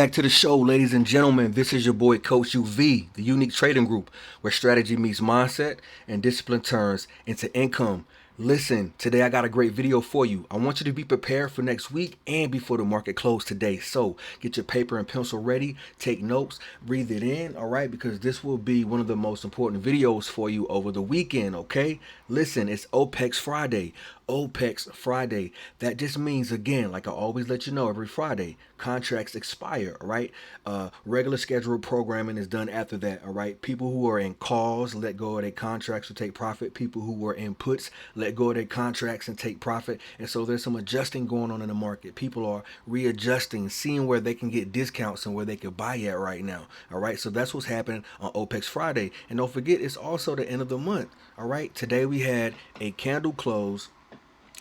back to the show, ladies and gentlemen. This is your boy, Coach UV, the unique trading group where strategy meets mindset and discipline turns into income. Listen, today I got a great video for you. I want you to be prepared for next week and before the market closed today. So get your paper and pencil ready, take notes, breathe it in, all right? Because this will be one of the most important videos for you over the weekend, okay? Listen, it's OPEX Friday. OPEX Friday. That just means, again, like I always let you know every Friday, contracts expire, all right? Regular scheduled programming is done after that, all right? People who are in calls let go of their contracts to take profit. People who were in puts let go of their contracts and take profit. And so there's some adjusting going on in the market. People are readjusting, seeing where they can get discounts and where they can buy at right now, all right? So that's what's happening on OPEX Friday. And don't forget, it's also the end of the month, all right? Today we had a candle close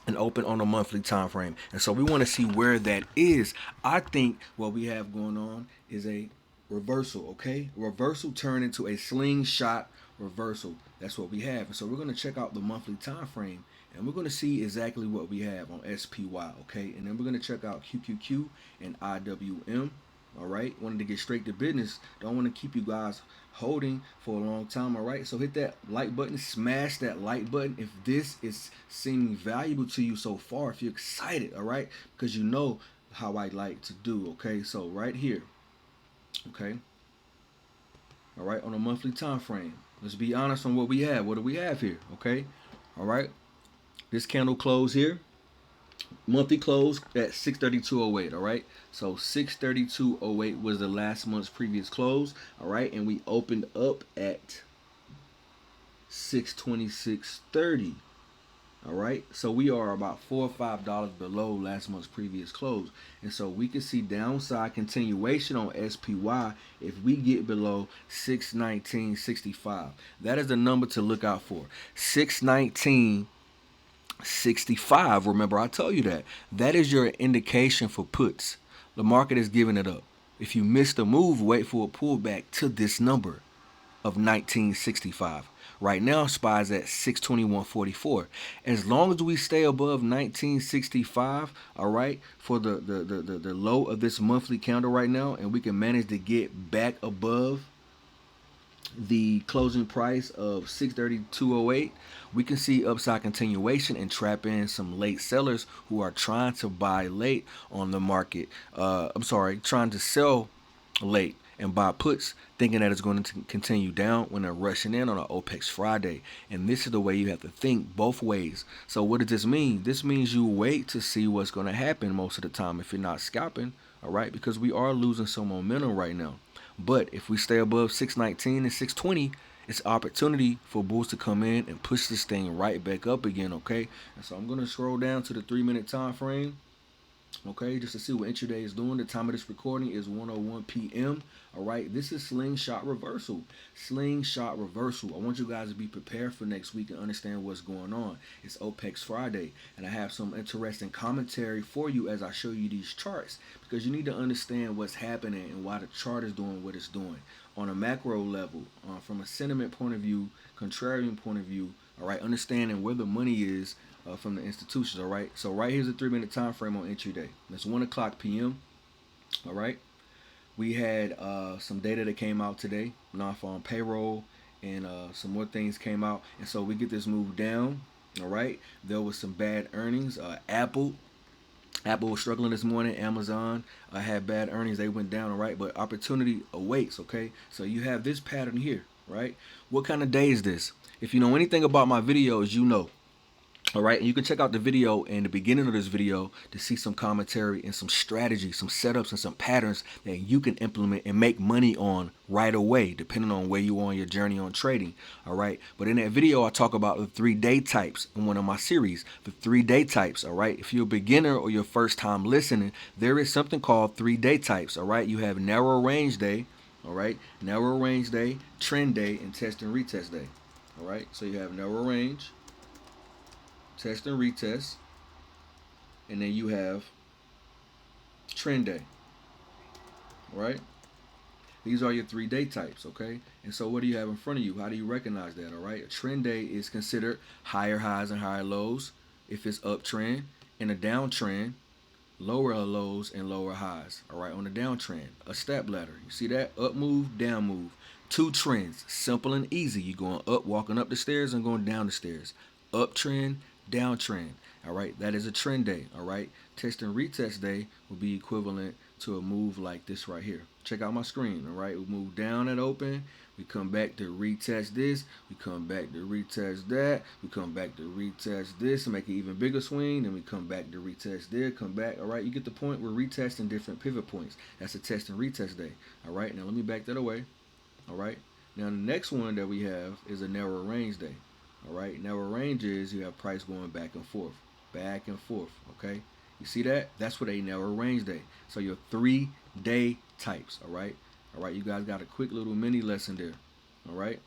and open on a monthly time frame, and so we want to see where that is. I think what we have going on is a reversal. Okay, reversal turned into a slingshot reversal. That's what we have, and so we're going to check out the monthly time frame, and we're going to see exactly what we have on SPY. Okay, and then we're going to check out QQQ and IWM. All right, wanted to get straight to business. Don't want to keep you guys holding for a long time. All right, so hit that like button, smash that like button if this is seeming valuable to you so far, if you're excited. All right, because you know how I like to do. Okay, so right here, okay, all right, on a monthly time frame, let's be honest on what we have. What do we have here? Okay, all right, this candle close here, monthly close at 632.08. All right, so 632.08 was the last month's previous close. All right, and we opened up at 626.30. All right, so we are about $4 or $5 below last month's previous close, and so we can see downside continuation on SPY if we get below 619.65. That is the number to look out for. 619.65. Remember, I told you that. That is your indication for puts. The market is giving it up. If you miss the move, wait for a pullback to this number of 1965. Right now, SPY is at 621.44. As long as we stay above 1965, all right, for the low of this monthly candle right now, and we can manage to get back above the closing price of 632.08, we can see upside continuation and trap in some late sellers who are trying to buy late on the market. Trying to sell late and buy puts, thinking that it's going to continue down when they're rushing in on an OPEX Friday. And this is the way you have to think both ways. So what does this mean? This means you wait to see what's going to happen most of the time if you're not scalping, all right? Because we are losing some momentum right now. But if we stay above 619 and 620, it's opportunity for bulls to come in and push this thing right back up again, okay? And so I'm going to scroll down to the 3-minute time frame, okay, just to see what intraday is doing. The time of this recording is 1:01 p.m. All right, this is Slingshot Reversal. Slingshot Reversal. I want you guys to be prepared for next week and understand what's going on. It's OPEX Friday, and I have some interesting commentary for you as I show you these charts, because you need to understand what's happening and why the chart is doing what it's doing on a macro level, from a sentiment point of view, contrarian point of view. All right, understanding where the money is from the institutions. All right, so right here's a 3-minute time frame on intraday. That's 1 o'clock p.m. All right, we had some data that came out today, non-farm payroll, and some more things came out, and so we get this move down. All right, there was some bad earnings. Apple was struggling this morning. Amazon had bad earnings. They went down, all right, but opportunity awaits, okay? So you have this pattern here, right? What kind of day is this? If you know anything about my videos, you know. All right, and you can check out the video in the beginning of this video to see some commentary and some strategy, some setups and some patterns that you can implement and make money on right away, depending on where you are on your journey on trading. All right, but in that video, I talk about the 3-day types in one of my series, the 3-day types. All right, if you're a beginner or your first time listening, there is something called 3-day types. All right, you have narrow range day, all right, narrow range day, trend day, and test and retest day. All right, so you have narrow range, test and retest, and then you have trend day. Right? These are your 3-day types, okay? And so what do you have in front of you? How do you recognize that? All right, a trend day is considered higher highs and higher lows if it's uptrend, and a downtrend lower lows and lower highs. All right, on the downtrend, a step ladder. You see that? Up move, down move. Two trends, simple and easy. You're going up, walking up the stairs, and going down the stairs. Uptrend, downtrend. All right, that is a trend day. All right, test and retest day will be equivalent to a move like this right here. Check out my screen. All right, we move down at open. We come back to retest this. We come back to retest that. We come back to retest this and make an even bigger swing. Then we come back to retest there. Come back. All right, you get the point. We're retesting different pivot points. That's a test and retest day. All right, now let me back that away. All right, now the next one that we have is a narrow range day. All right, narrow range is you have price going back and forth. Back and forth. Okay, you see that? That's what a narrow range day. So your 3-day types. All right. All right, you guys got a quick little mini lesson there. All right.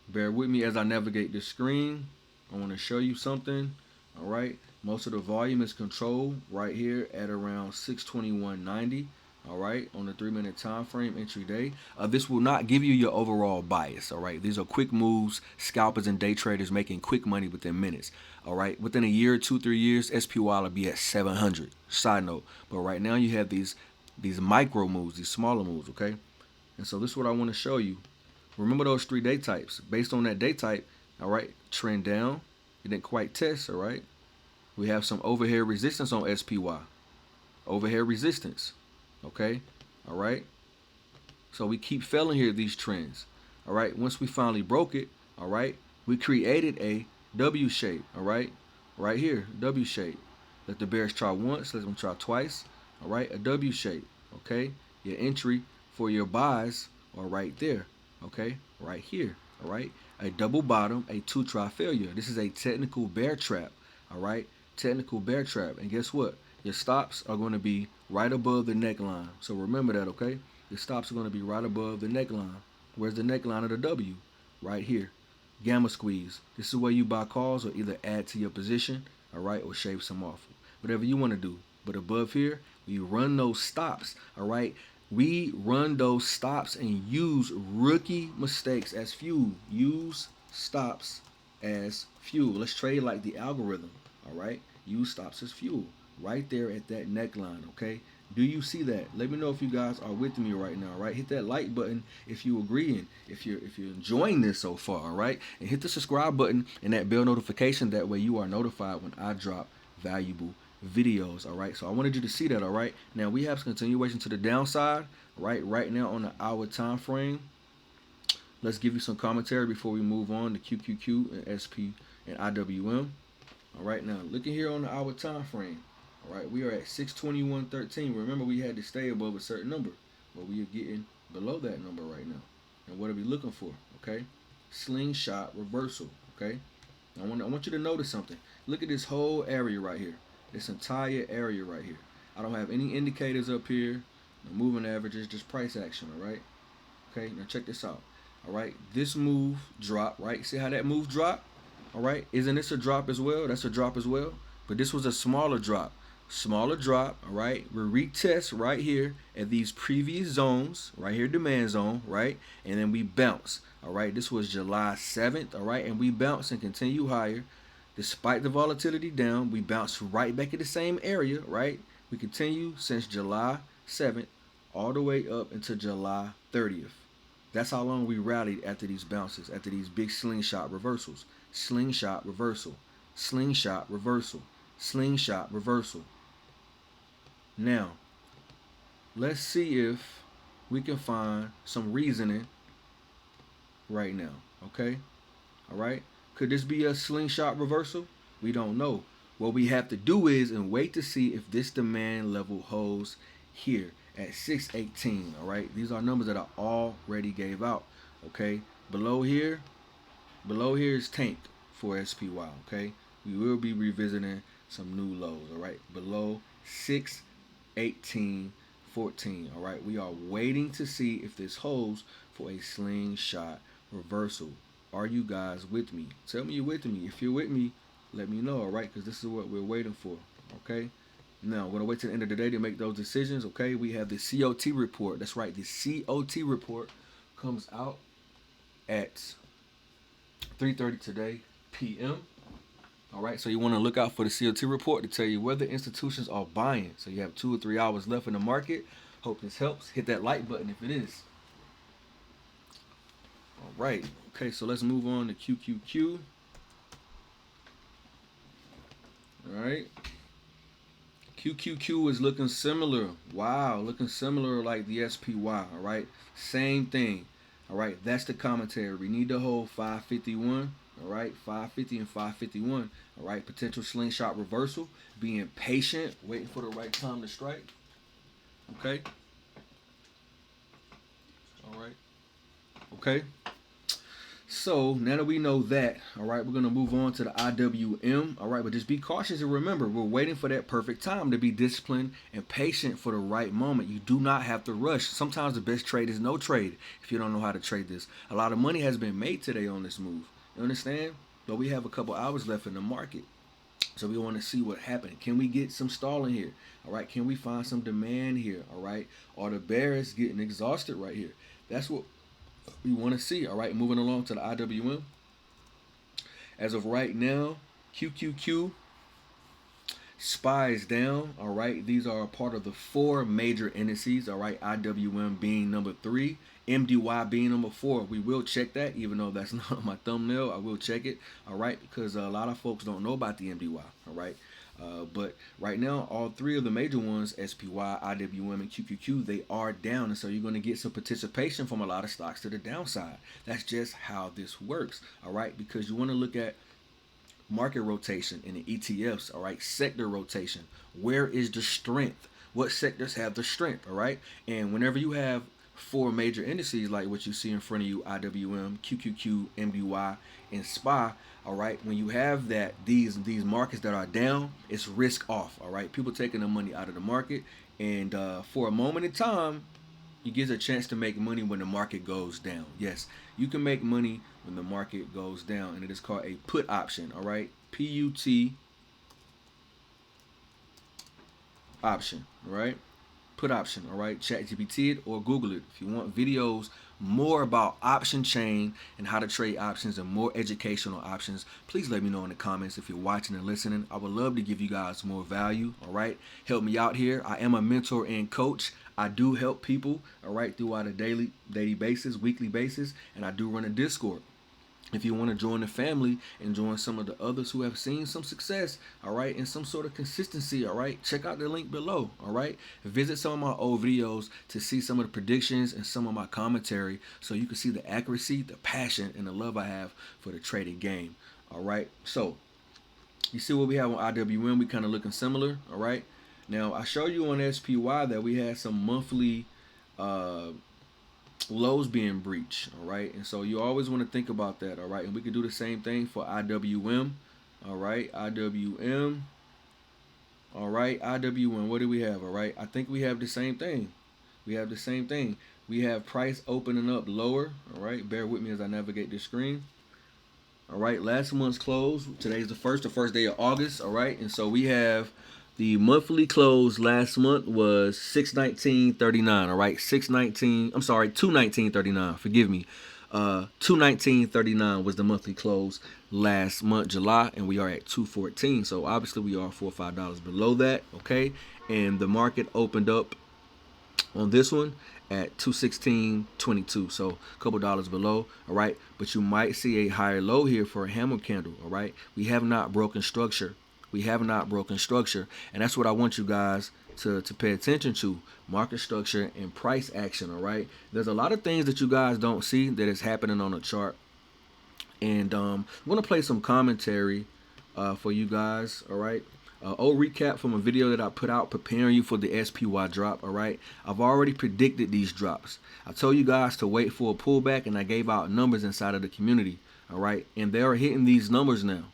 Bear with me as I navigate this screen. I want to show you something. All right. Most of the volume is controlled right here at around 621.90. All right, on the 3-minute time frame, entry day. This will not give you your overall bias. All right, these are quick moves. Scalpers and day traders making quick money within minutes. All right, within a year, 2-3 years, SPY will be at 700. Side note, but right now you have these micro moves, these smaller moves. Okay, and so this is what I want to show you. Remember those 3-day types. Based on that day type, all right, trend down. It didn't quite test. All right, we have some overhead resistance on SPY. Overhead resistance. Okay, all right. So we keep failing here these trends. All right. Once we finally broke it, all right, we created a W shape. All right, right here, W shape. Let the bears try once. Let them try twice. All right, a W shape. Okay, your entry for your buys are right there. Okay, right here. All right, a double bottom, a 2-try failure. This is a technical bear trap. All right, technical bear trap. And guess what? Your stops are going to be right above the neckline. So remember that, okay? Your stops are going to be right above the neckline. Where's the neckline of the W? Right here. Gamma squeeze. This is where you buy calls or either add to your position, all right, or shave some off. Whatever you want to do. But above here, we run those stops, all right? We run those stops and use rookie mistakes as fuel. Use stops as fuel. Let's trade like the algorithm, all right? Use stops as fuel. Right there at that neckline, okay? Do you see that? Let me know if you guys are with me right now, right? Hit that like button if you agreeing, if you're enjoying this so far, all right? And hit the subscribe button and that bell notification. That way you are notified when I drop valuable videos, all right? So I wanted you to see that, all right? Now we have continuation to the downside, right? Right now on the hour time frame. Let's give you some commentary before we move on to QQQ and SP and IWM. All right, now looking here on the hour time frame. All right, we are at 621.13. Remember, we had to stay above a certain number, but we are getting below that number right now. And what are we looking for? Okay, slingshot reversal. Okay, I want you to notice something. Look at this whole area right here. This entire area right here. I don't have any indicators up here. No moving averages, just price action. All right. Okay, now check this out. All right, this move drop. Right, see how that move dropped? All right, isn't this a drop as well? That's a drop as well. But this was a smaller drop. Smaller drop, all right? We retest right here at these previous zones, right here, demand zone, right? And then we bounce, all right? This was July 7th, all right? And we bounce and continue higher. Despite the volatility down, we bounce right back at the same area, right? We continue since July 7th all the way up until July 30th. That's how long we rallied after these bounces, after these big slingshot reversals. Slingshot reversal, slingshot reversal, slingshot reversal. Now, let's see if we can find some reasoning right now, okay? All right? Could this be a slingshot reversal? We don't know. What we have to do is and wait to see if this demand level holds here at 618, all right? These are numbers that I already gave out, okay? Below here is tank for SPY, okay? We will be revisiting some new lows, all right? Below 618.14, all right? We are waiting to see if this holds for a slingshot reversal. Are you guys with me? Tell me you're with me. If you're with me, let me know, all right? Because this is what we're waiting for, okay? Now, we're going to wait till the end of the day to make those decisions, okay? We have the COT report. That's right. The COT report comes out at 3:30 today p.m., All right, so you want to look out for the COT report to tell you whether institutions are buying. So you have 2 or 3 hours left in the market. Hope this helps. Hit that like button if it is. All right. Okay, so let's move on to QQQ. All right. QQQ is looking similar. Wow, looking similar like the SPY. All right, same thing. All right, that's the commentary. We need to hold 551. All right, 550 and 551. All right, potential slingshot reversal. Being patient, waiting for the right time to strike. Okay. All right. Okay. So now that we know that, all right, we're gonna move on to the IWM. All right, but just be cautious and remember, we're waiting for that perfect time to be disciplined and patient for the right moment. You do not have to rush. Sometimes the best trade is no trade if you don't know how to trade this. A lot of money has been made today on this move. You understand? But we have a couple hours left in the market. So we want to see what happened. Can we get some stalling here? All right. Can we find some demand here? All right. Are the bears getting exhausted right here? That's what we want to see. All right, moving along to the IWM. As of right now, QQQ, SPY is down. All right, these are a part of the 4 major indices. All right, IWM being number 3, MDY being number 4. We will check that, even though that's not on my thumbnail. I will check it. All right, because a lot of folks don't know about the MDY. All right. But right now, all 3 of the major ones, SPY, IWM, and QQQ, they are down. And so you're going to get some participation from a lot of stocks to the downside. That's just how this works, all right? Because you want to look at market rotation in the ETFs, all right? Sector rotation. Where is the strength? What sectors have the strength, all right? And whenever you have 4 major indices like what you see in front of you, IWM, QQQ, MDY, and SPY, all right, when you have that, these markets that are down, it's risk off, all right? People taking the money out of the market, and for a moment in time, you get a chance to make money when the market goes down. Yes, you can make money when the market goes down, and it is called a put option, all right? PUT option, all right? Put option, all right? ChatGPT it or Google it. If you want videos more about option chain and how to trade options and more educational options, please let me know in the comments if you're watching and listening. I would love to give you guys more value, all right? Help me out here. I am a mentor and coach. I do help people, all right, throughout a daily basis, weekly basis, and I do run a Discord. If you want to join the family and join some of the others who have seen some success, all right, and some sort of consistency, all right, check out the link below, all right. Visit some of my old videos to see some of the predictions and some of my commentary so you can see the accuracy, the passion, and the love I have for the trading game, all right. So you see what we have on IWM, we kind of looking similar, all right. Now I show you on SPY that we had some monthly lows being breached, all right, and so you always want to think about that, all right, and we can do the same thing for IWM, all right, IWM, all right, IWM, what do we have, all right, I think we have the same thing, we have price opening up lower, all right, bear with me as I navigate this screen, all right, last month's close, today's the first day of August, all right, and so we have the monthly close last month was 619.39. All right, 619. I'm sorry, 219.39. Forgive me. 219.39 was the monthly close last month, July, and we are at 214. So obviously we are $4 or $5 below that. Okay, and the market opened up on this one at 216.22, so a couple dollars below, all right, but you might see a higher low here for a hammer candle, all right. We have not broken structure, and that's what I want you guys to pay attention to: market structure and price action, all right. There's a lot of things that you guys don't see that is happening on the chart, and I'm going to play some commentary for you guys, all right. Old recap from a video that I put out preparing you for the SPY drop, all right. I've already predicted these drops. I told you guys to wait for a pullback, and I gave out numbers inside of the community, all right, and they are hitting these numbers now.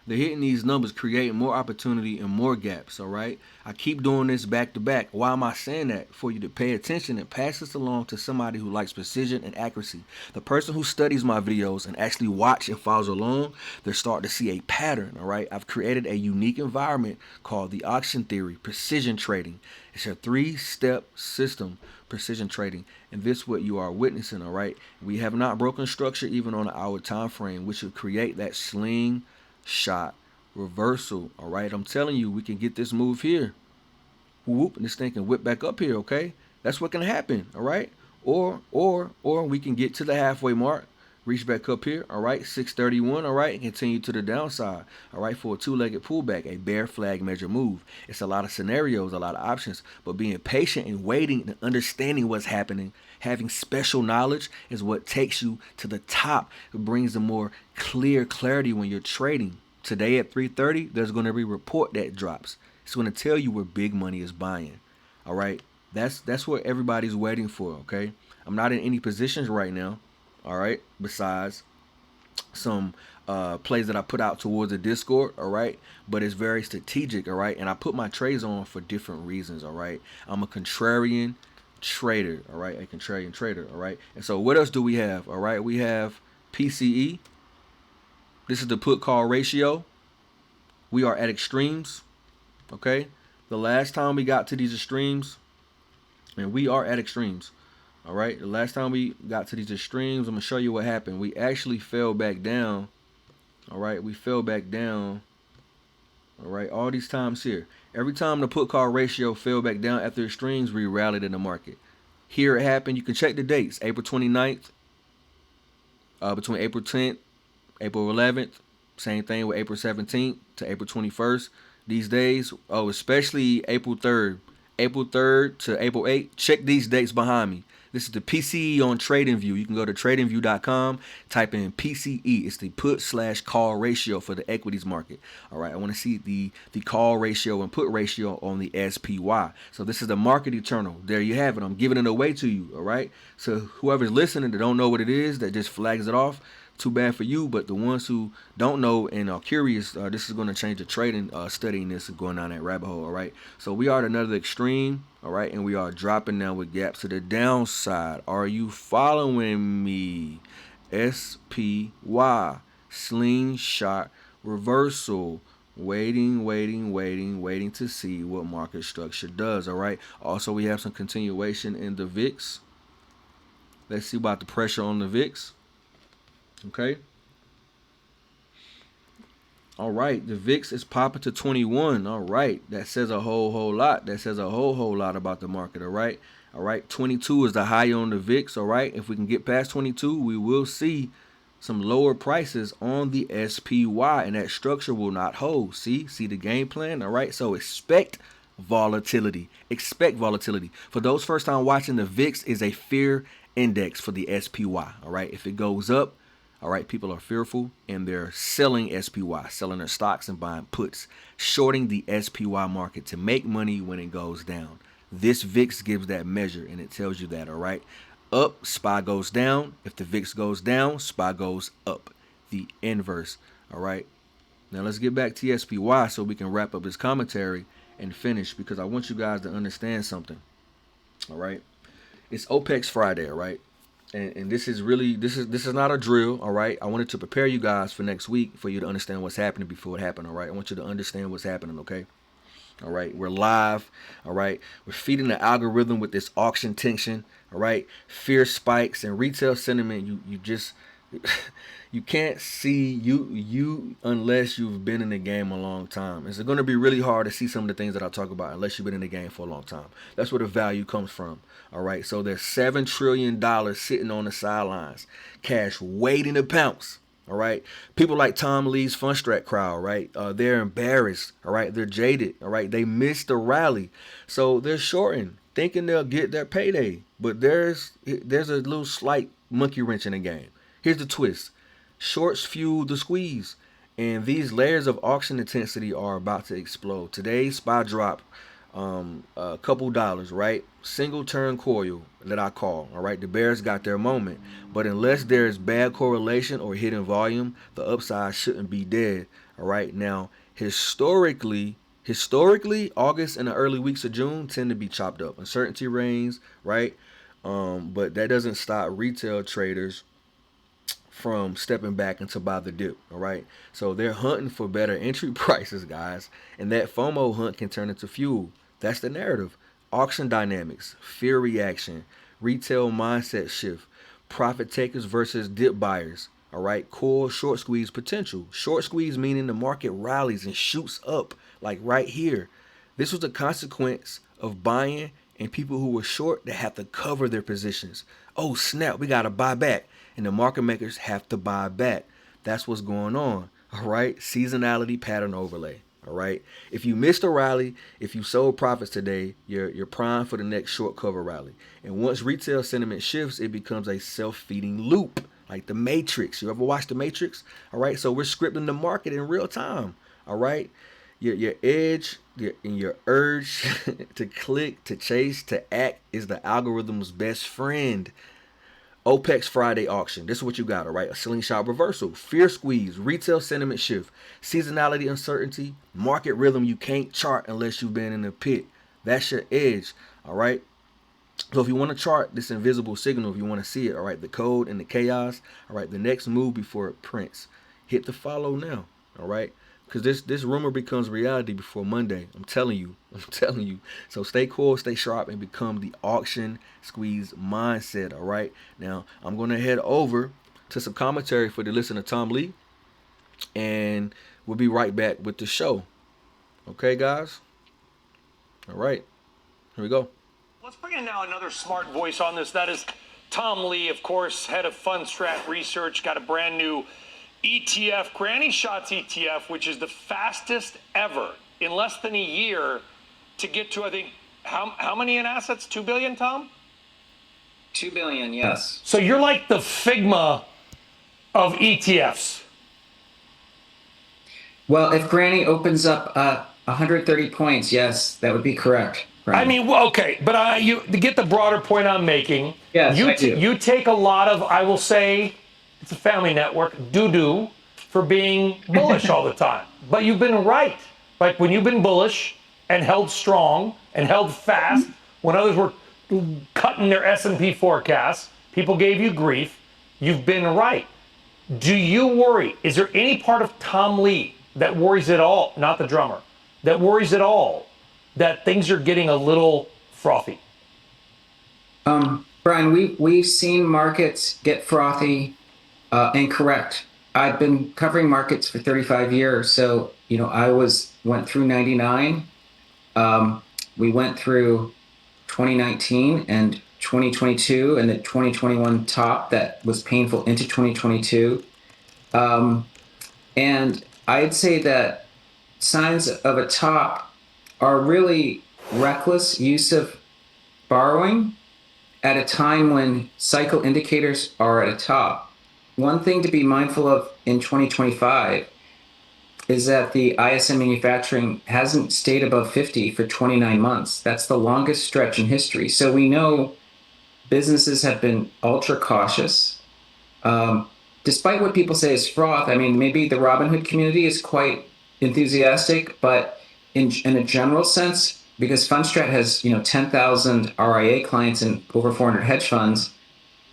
They're hitting these numbers, creating more opportunity and more gaps, all right? I keep doing this back to back. Why am I saying that? For you to pay attention and pass this along to somebody who likes precision and accuracy. The person who studies my videos and actually watch and follows along, they're starting to see a pattern, all right? I've created a unique environment called the auction theory, precision trading. It's a 3-step system, precision trading, and this is what you are witnessing, all right? We have not broken structure even on an hour time frame, which will create that slingshot reversal. All right, I'm telling you, we can get this move here. Whoop, and this thing can whip back up here. Okay, that's what can happen. All right, or we can get to the halfway mark, reach back up here. All right, 631. All right, and continue to the downside. All right, for a two-legged pullback, a bear flag measure move. It's a lot of scenarios, a lot of options, but being patient and waiting and understanding what's happening, having special knowledge is what takes you to the top. It brings a more clarity when you're trading. Today at 3:30, there's going to be a report that drops. It's going to tell you where big money is buying. All right, that's what everybody's waiting for. Okay, I'm not in any positions right now. All right, besides some plays that I put out towards the Discord. All right, but it's very strategic. All right, and I put my trades on for different reasons. All right, I'm a contrarian trader. All right, a contrarian trader. All right, and so what else do we have? All right, we have PCE. This is the put call ratio. We are at extremes. Okay, the last time we got to these extremes, and we are at extremes. All right, the last time we got to these extremes, I'm gonna show you what happened. We actually fell back down. All right, we fell back down. All right, all these times here. Every time the put call ratio fell back down after extremes, we rallied in the market. Here it happened. You can check the dates. April 29th, between April 10th, April 11th. Same thing with April 17th to April 21st. These days, especially April 3rd. April 3rd to April 8th. Check these dates behind me. This is the PCE on TradingView. You can go to tradingview.com, type in PCE. It's the put/call ratio for the equities market. All right, I want to see the call ratio and put ratio on the SPY. So this is the market eternal. There you have it. I'm giving it away to you. All right, so whoever's listening that don't know what it is, that just flags it off, too bad for you. But the ones who don't know and are curious, this is going to change the trading, studying this and going down that rabbit hole. All right, so we are at another extreme. All right, and we are dropping now with gaps to the downside. Are you following me? SPY, slingshot, reversal, waiting to see what market structure does. All right, also we have some continuation in the VIX. Let's see about the pressure on the VIX. Okay. All right, the VIX is popping to 21. All right, that says a whole lot. That says a whole lot about the market. All right, 22 is the high on the VIX. All right, if we can get past 22, we will see some lower prices on the SPY, and that structure will not hold. See the game plan. All right, so expect volatility. Expect volatility. For those first time watching, the VIX is a fear index for the SPY. All right, if it goes up, all right, people are fearful and they're selling SPY, selling their stocks and buying puts, shorting the SPY market to make money when it goes down. This VIX gives that measure and it tells you that, all right? Up, SPY goes down. If the VIX goes down, SPY goes up. The inverse, all right? Now let's get back to SPY so we can wrap up this commentary and finish, because I want you guys to understand something, all right? It's OPEX Friday, all right? And this is not a drill, all right? I wanted to prepare you guys for next week for you to understand what's happening before it happened, all right? I want you to understand what's happening, okay? All right, we're live, all right? We're feeding the algorithm with this auction tension, all right? Fear spikes and retail sentiment. You just you can't see you unless you've been in the game a long time. It's going to be really hard to see some of the things that I talk about unless you've been in the game for a long time. That's where the value comes from. All right, so there's $7 trillion sitting on the sidelines, cash waiting to pounce. All right, people like Tom Lee's Funstrat crowd, right? They're embarrassed. All right, they're jaded. All right, they missed the rally, so they're shorting, thinking they'll get their payday. But there's a little slight monkey wrench in the game. Here's the twist: shorts fuel the squeeze, and these layers of auction intensity are about to explode. Today's SPY drop a couple dollars, right? Single turn coil that I call, all right? The bears got their moment, but unless there's bad correlation or hidden volume, the upside shouldn't be dead, all right? Now, historically, August and the early weeks of June tend to be chopped up. Uncertainty reigns, right? But that doesn't stop retail traders from stepping back into buy the dip, all right? So they're hunting for better entry prices, guys, and that FOMO hunt can turn into fuel. That's the narrative. Auction dynamics, fear reaction, retail mindset shift, profit takers versus dip buyers. All right, core short squeeze potential. Short squeeze meaning the market rallies and shoots up, like right here. This was a consequence of buying and people who were short that have to cover their positions. Oh snap, we gotta buy back. And the market makers have to buy back. That's what's going on. All right, seasonality pattern overlay. All right, if you missed a rally, if you sold profits today, you're primed for the next short cover rally. And once retail sentiment shifts, it becomes a self-feeding loop, like the Matrix. You ever watch the Matrix? All right, so we're scripting the market in real time. All right, your edge and your urge to click, to chase, to act is the algorithm's best friend. OPEX Friday auction. This is what you got, all right? A slingshot reversal, fear squeeze, retail sentiment shift, seasonality uncertainty, market rhythm you can't chart unless you've been in the pit. That's your edge, all right? So if you want to chart this invisible signal, if you want to see it, all right, the code and the chaos, all right, the next move before it prints, hit the follow now, all right? Because this rumor becomes reality before Monday. I'm telling you. So stay cool, stay sharp, and become the auction squeeze mindset, all right? Now, I'm going to head over to some commentary for the listener, Tom Lee, and we'll be right back with the show. Okay, guys? All right. Here we go. Let's bring in now another smart voice on this. That is Tom Lee, of course, head of Fundstrat Research, got a brand new ETF, Granny Shots ETF, which is the fastest ever in less than a year to get to, I think, how many in assets? 2 billion, Tom? 2 billion, yes. So you're like the Figma of ETFs. Well, if Granny opens up 130 points, yes, that would be correct. I mean, well, okay, but you to get the broader point I'm making, yes, I do. You take a lot of, I will say, it's a family network, doo-doo for being bullish all the time. But you've been right. Like when you've been bullish and held strong and held fast, when others were cutting their S&P forecasts, people gave you grief, you've been right. Do you worry? Is there any part of Tom Lee that worries at all, not the drummer, that worries at all that things are getting a little frothy? Brian, we've seen markets get frothy and correct. I've been covering markets for 35 years. So, I went through 99. We went through 2019 and 2022 and the 2021 top that was painful into 2022. And I'd say that signs of a top are really reckless use of borrowing at a time when cycle indicators are at a top. One thing to be mindful of in 2025 is that the ISM manufacturing hasn't stayed above 50 for 29 months. That's the longest stretch in history. So we know businesses have been ultra cautious. Despite what people say is froth, I mean, maybe the Robinhood community is quite enthusiastic, but in a general sense, because Fundstrat has 10,000 RIA clients and over 400 hedge funds,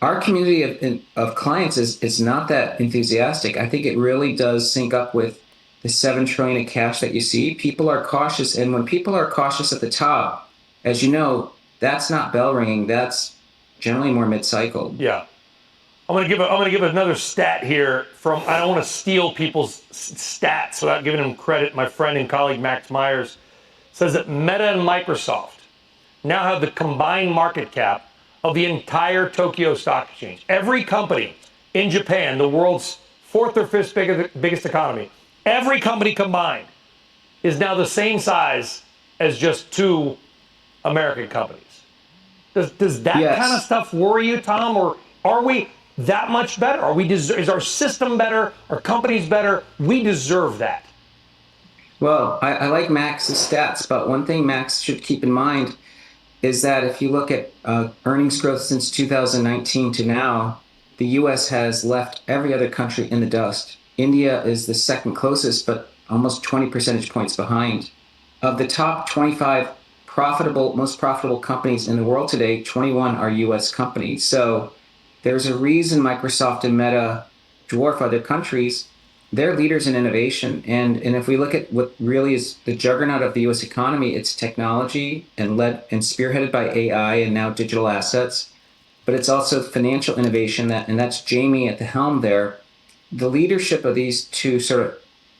our community of clients is not that enthusiastic. I think it really does sync up with the 7 trillion of cash that you see. People are cautious, and when people are cautious at the top, as you know, that's not bell ringing. That's generally more mid-cycle. Yeah. I'm gonna give another stat here from, I don't want to steal people's stats without giving them credit. My friend and colleague Max Myers says that Meta and Microsoft now have the combined market cap of the entire Tokyo Stock Exchange. Every company in Japan, the world's 4th or 5th biggest economy, every company combined is now the same size as just 2 American companies. Does that Yes. kind of stuff worry you, Tom, or are we that much better? Is our system better? Are companies better? We deserve that. Well, I like Max's stats, but one thing Max should keep in mind is that if you look at earnings growth since 2019 to now, the U.S. has left every other country in the dust. India is the second closest, but almost 20 percentage points behind. Of the top 25 most profitable companies in the world today, 21 are U.S. companies. So there's a reason Microsoft and Meta dwarf other countries. They're leaders in innovation. And if we look at what really is the juggernaut of the U.S. economy, it's technology and spearheaded by AI and now digital assets. But it's also financial innovation, and that's Jamie at the helm there. the leadership of these two sort of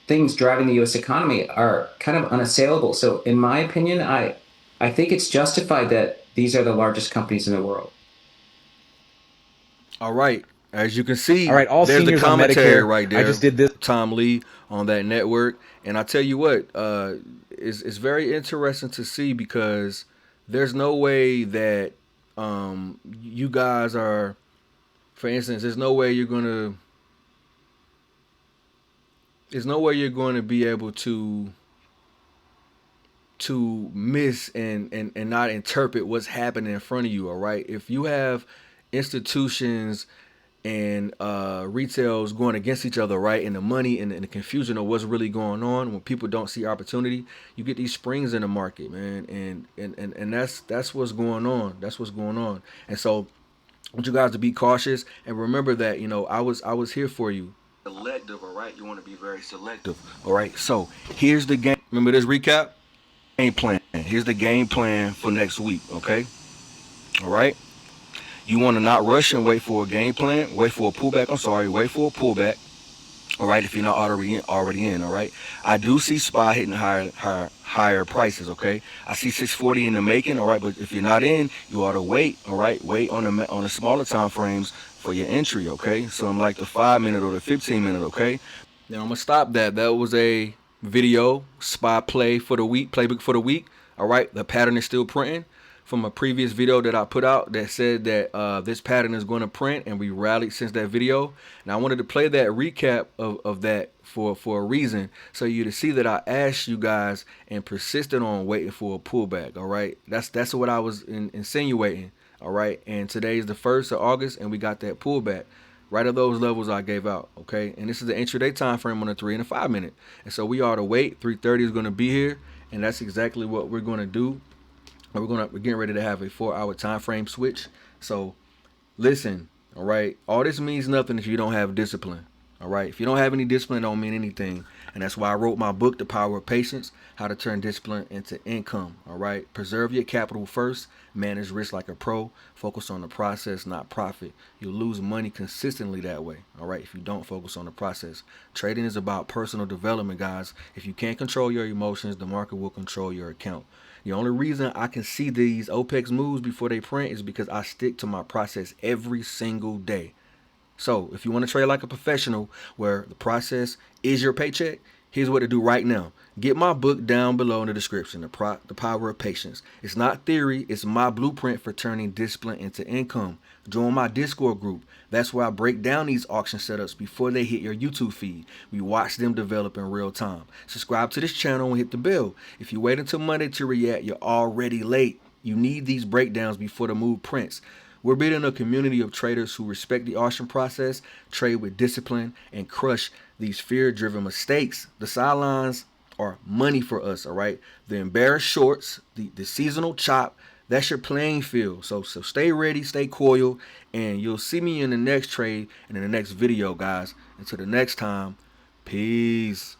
things driving the U.S. economy are kind of unassailable. So, in my opinion, I think it's justified that these are the largest companies in the world. All right. As you can see, All right, all there's the seniors on commentary Medicare. right I there. just did this. Tom Lee on that network. And I tell you what, it's very interesting to see because there's no way that you guys are, for instance, there's no way you're going to be able to miss and not interpret what's happening in front of you. All right, if you have institutions and retails going against each other, right, and the money and the confusion of what's really going on, when people don't see opportunity, you get these springs in the market, man, and that's what's going on. That's what's going on. And so I want you guys to be cautious and remember that, I was here for you. Selective, all right. You want to be very selective, all right. So here's the game. Remember this recap. Game plan. Here's the game plan for next week, okay? All right. You want to not rush and wait for a game plan. Wait for a pullback. I'm sorry. Wait for a pullback. All right. If you're not already in. All right. I do see SPY hitting higher prices. Okay. I see 640 in the making. All right. But if you're not in, you ought to wait. All right. Wait on the smaller time frames for your entry. Okay. So I'm like the 5 minute or the 15 minute. Okay. Now I'm gonna stop that. That was a video SPY play for the week, playbook for the week. All right. The pattern is still printing from a previous video that I put out that said that this pattern is going to print, and we rallied since that video. Now I wanted to play that recap of that for a reason, so you to see that I asked you guys and persisted on waiting for a pullback. All right, that's what I was insinuating. All right, and today is the 1st of August, and we got that pullback right at those levels I gave out. Okay, and this is the intraday time frame on the 3 and the 5 minute, and so we ought to wait. 3:30 is going to be here, and that's exactly what we're going to do. We're getting ready to have a 4-hour time frame switch. So listen, all right. All this means nothing if you don't have discipline. All right. If you don't have any discipline, it don't mean anything. And that's why I wrote my book, The Power of Patience: How to Turn Discipline into Income. All right. Preserve your capital first. Manage risk like a pro. Focus on the process, not profit. You'll lose money consistently that way. All right. If you don't focus on the process. Trading is about personal development, guys. If you can't control your emotions, the market will control your account. The only reason I can see these OPEX moves before they print is because I stick to my process every single day. So if you want to trade like a professional where the process is your paycheck, here's what to do right now. Get my book down below in the description, The Power of Patience. It's not theory, it's my blueprint for turning discipline into income. Join my Discord group. That's where I break down these auction setups before they hit your YouTube feed. We watch them develop in real time. Subscribe to this channel and hit the bell. If you wait until Monday to react, you're already late. You need these breakdowns before the move prints. We're building a community of traders who respect the auction process, trade with discipline, and crush these fear-driven mistakes. The sidelines are money for us, all right? The embarrassed shorts, the seasonal chop, that's your playing field. So stay ready, stay coiled, and you'll see me in the next trade and in the next video, guys. Until the next time, peace.